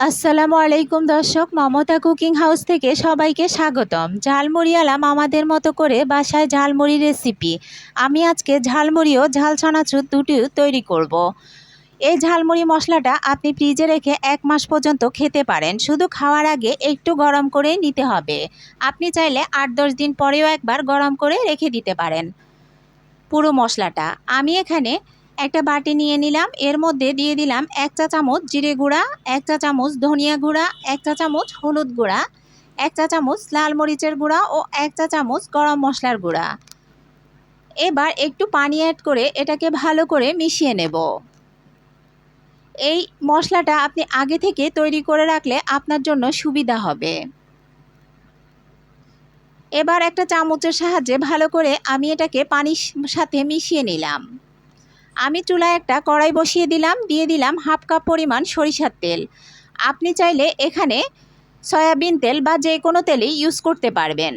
আসসালামু আলাইকুম দর্শক, মমতা কুকিং হাউস থেকে সবাইকে স্বাগতম। ঝালমুড়িওয়ালা মামাদের মতো করে বাসায় ঝালমুড়ি রেসিপি। আমি আজকে ঝালমুড়ি ও ঝাল চানাচুর দুটি তৈরি করব। এই ঝালমুড়ি মশলাটা আপনি ফ্রিজে রেখে 1 মাস পর্যন্ত খেতে পারেন। শুধু খাওয়ার আগে একটু গরম করে নিতে হবে। আপনি চাইলে 8-10 দিন পরেও একবার গরম করে রেখে দিতে পারেন। পুরো মশলাটা আমি এখানে একটা বাটি নিয়ে নিলাম। এর মধ্যে দিয়ে দিলাম 1 চা চামচ জিরে গুঁড়া, 1 চা চামচ ধনিয়া গুঁড়া, 1 চা চামচ হলুদ গুঁড়া, 1 চা চামচ লাল মরিচের গুঁড়া ও 1 চা চামচ গরম মশলার গুঁড়া। এবার একটু পানি অ্যাড করে এটাকে ভালো করে মিশিয়ে নেব। এই মশলাটা আপনি আগে থেকে তৈরি করে রাখলে আপনার জন্য সুবিধা হবে। এবার একটা চামচের সাহায্যে ভালো করে আমি এটাকে পানির সাথে মিশিয়ে নিলাম। আমি চুলায় একটা কড়াই বসিয়ে দিলাম, দিয়ে দিলাম 1/2 কাপ পরিমাণ সরিষার তেল। আপনি চাইলে এখানে সয়াবিন তেল বা যে কোনো তেলই ইউজ করতে পারবেন,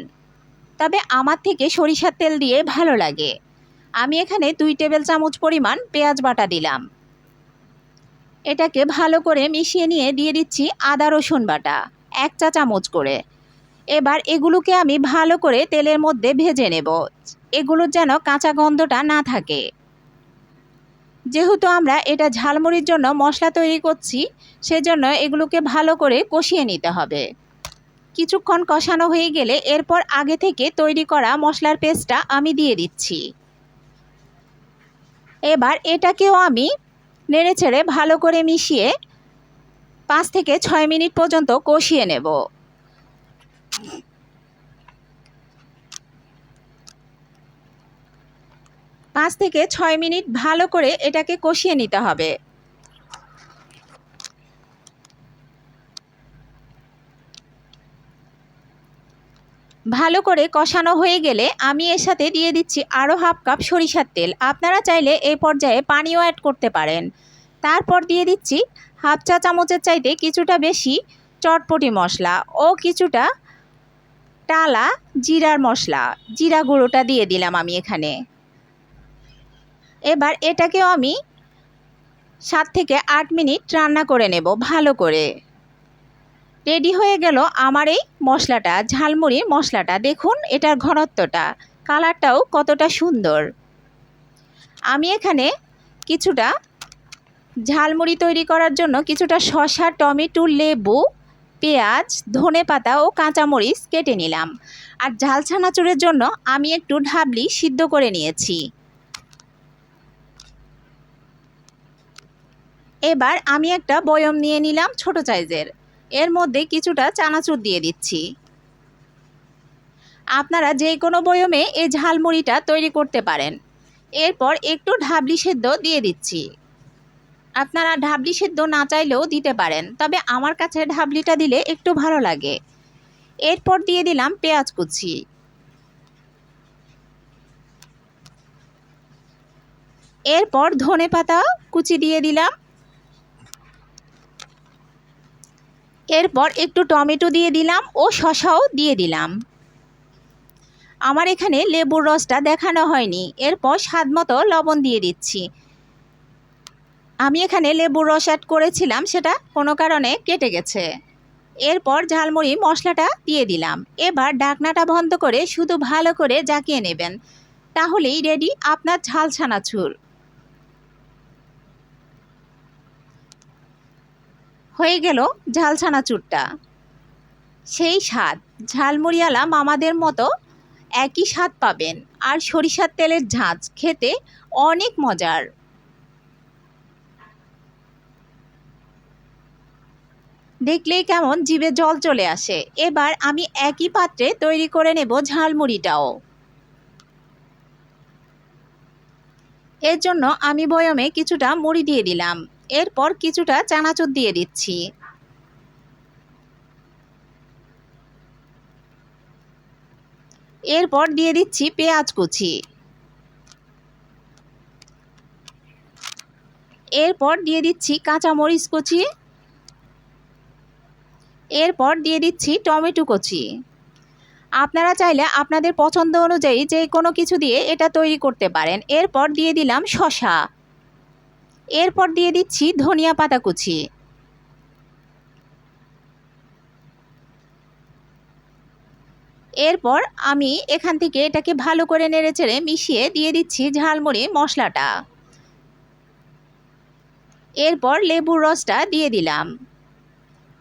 তবে আমার থেকে সরিষার তেল দিয়ে ভালো লাগে। আমি এখানে 2 টেবিল চামচ পরিমাণ পেঁয়াজ বাটা দিলাম। এটাকে ভালো করে মিশিয়ে নিয়ে দিয়ে দিচ্ছি আদা রসুন বাটা 1 চা চামচ করে। এবার এগুলোকে আমি ভালো করে তেলের মধ্যে ভেজে নেব, এগুলোর যেন কাঁচা গন্ধটা না থাকে। যেহেতু আমরা এটা ঝালমুড়ির জন্য মশলা তৈরি করছি, সেজন্য এগুলোকে ভালো করে কষিয়ে নিতে হবে। কিছুক্ষণ কষানো হয়ে গেলে এরপর আগে থেকে তৈরি করা মশলার পেস্টটা আমি দিয়ে দিচ্ছি। এবার এটাকেও আমি নেড়েচেড়ে ভালো করে মিশিয়ে 5 থেকে 6 মিনিট পর্যন্ত কষিয়ে নেব। 5 থেকে 6 মিনিট ভালো করে এটাকে কষিয়ে নিতে হবে। ভালো করে কষানো হয়ে গেলে আমি এর সাথে দিয়ে দিচ্ছি আরও 1/2 কাপ সরিষার তেল। আপনারা চাইলে এই পর্যায়ে পানিও অ্যাড করতে পারেন। তারপর দিয়ে দিচ্ছি 1/2 চা চামচের চাইতে কিছুটা বেশি চটপটি মশলা ও কিছুটা টালা জিরার মশলা, জিরা গুঁড়োটা দিয়ে দিলাম আমি এখানে। এবার এটাকেও আমি 7 থেকে 8 মিনিট রান্না করে নেব ভালো করে। রেডি হয়ে গেল আমার এই মশলাটা, ঝালমুড়ির মশলাটা। দেখুন এটার ঘনত্বটা, কালারটাও কতটা সুন্দর। আমি এখানে কিছুটা ঝালমুড়ি তৈরি করার জন্য কিছুটা শসা, টমেটো, লেবু, পেঁয়াজ, ধনেপাতা ও কাঁচামরিচ কেটে নিলাম। আর ঝাল চানাচুরের জন্য আমি একটু ঢাবলি সিদ্ধ করে নিয়েছি। এবার আমি একটা বয়ম নিয়ে নিলাম ছোট সাইজের, এর মধ্যে কিছুটা চানাচুর দিয়ে দিচ্ছি। আপনারা যে কোনো বয়মে এই ঝালমুড়িটা তৈরি করতে পারেন। এরপর একটু ঢাবলি সেদ্ধ দিয়ে দিচ্ছি। আপনারা ঢাবলি সেদ্ধ না চাইলেও দিতে পারেন, তবে আমার কাছে ঢাবলিটা দিলে একটু ভালো লাগে। এরপর দিয়ে দিলাম পেঁয়াজ কুচি। এরপর ধনেপাতা কুচি দিয়ে দিলাম। এরপর একটু টমেটো দিয়ে দিলাম ও শসাও দিয়ে দিলাম। আমার এখানে লেবুর রসটা দেখানো হয়নি। এরপর স্বাদমতো লবণ দিয়ে দিচ্ছি। আমি এখানে লেবুর রস অ্যাড করেছিলাম, সেটা কোনো কারণে কেটে গেছে। এরপর ঝালমুড়ি মশলাটা দিয়ে দিলাম। এবার ঢাকনাটা বন্ধ করে শুধু ভালো করে জাকিয়ে নেবেন, তাহলেই রেডি আপনার ঝাল চানাচুর। হয়ে গেল ঝাল চানাচুরটা। সেই স্বাদ ঝালমুড়িওয়ালা মামাদের মতো একই স্বাদ পাবেন। আর সরিষার তেলের ঝাঁঝ খেতে অনেক মজার। দেখলেই কেমন জিভে জল চলে আসে। এবার আমি একই পাত্রে তৈরি করে নেব ঝালমুড়িটাও। এর জন্য আমি বয়মে কিছুটা মুড়ি দিয়ে দিলাম। এরপর কিছুটা চানাচুর দিয়ে দিচ্ছি। এরপর দিয়ে দিচ্ছি পেঁয়াজ কুচি। এরপর দিয়ে দিচ্ছি কাঁচামরিচ কুচি। এরপর দিয়ে দিচ্ছি টমেটো কুচি। আপনারা চাইলে আপনাদের পছন্দ অনুযায়ী যে কোনো কিছু দিয়ে এটা তৈরি করতে পারেন। এরপর দিয়ে দিলাম শসা। এরপর দিয়ে দিচ্ছি ধনিয়া পাতা কুচি। এরপর আমি এখান থেকে এটাকে ভালো করে নেড়েচেড়ে মিশিয়ে দিয়ে দিচ্ছি ঝালমুড়ি মশলাটা। এরপর লেবুর রসটা দিয়ে দিলাম।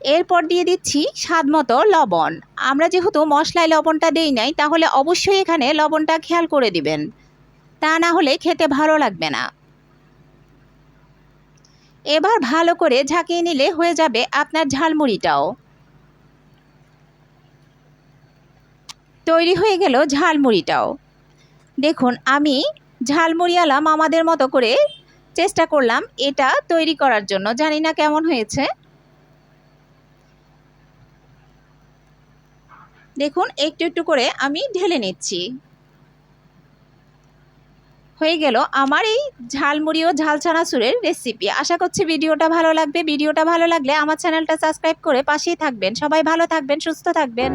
এরপর দিয়ে দিচ্ছি স্বাদমতো লবণ। আমরা যেহেতু মশলায় লবণটা দেই নাই, তাহলে অবশ্যই এখানে লবণটা খেয়াল করে দিবেন, তা না হলে খেতে ভালো লাগবে না। এবার ভালো করে ঝাঁকিয়ে নিলে হয়ে যাবে আপনার ঝালমুড়িটাও। তৈরি হয়ে গেল ঝালমুড়িটাও। দেখুন আমি ঝালমুড়িওয়ালা মামাদের মতো করে চেষ্টা করলাম এটা তৈরি করার জন্য, জানি না কেমন হয়েছে। দেখুন একটু একটু করে আমি ঢেলে নিচ্ছি। হয়ে গেল আমার এই ঝালমুড়ি ও ঝাল চানাচুরের রেসিপি। আশা করছি ভিডিওটা ভালো লাগবে। ভিডিওটা ভালো লাগলে আমার চ্যানেলটা সাবস্ক্রাইব করে পাশেই থাকবেন। সবাই ভালো থাকবেন, সুস্থ থাকবেন।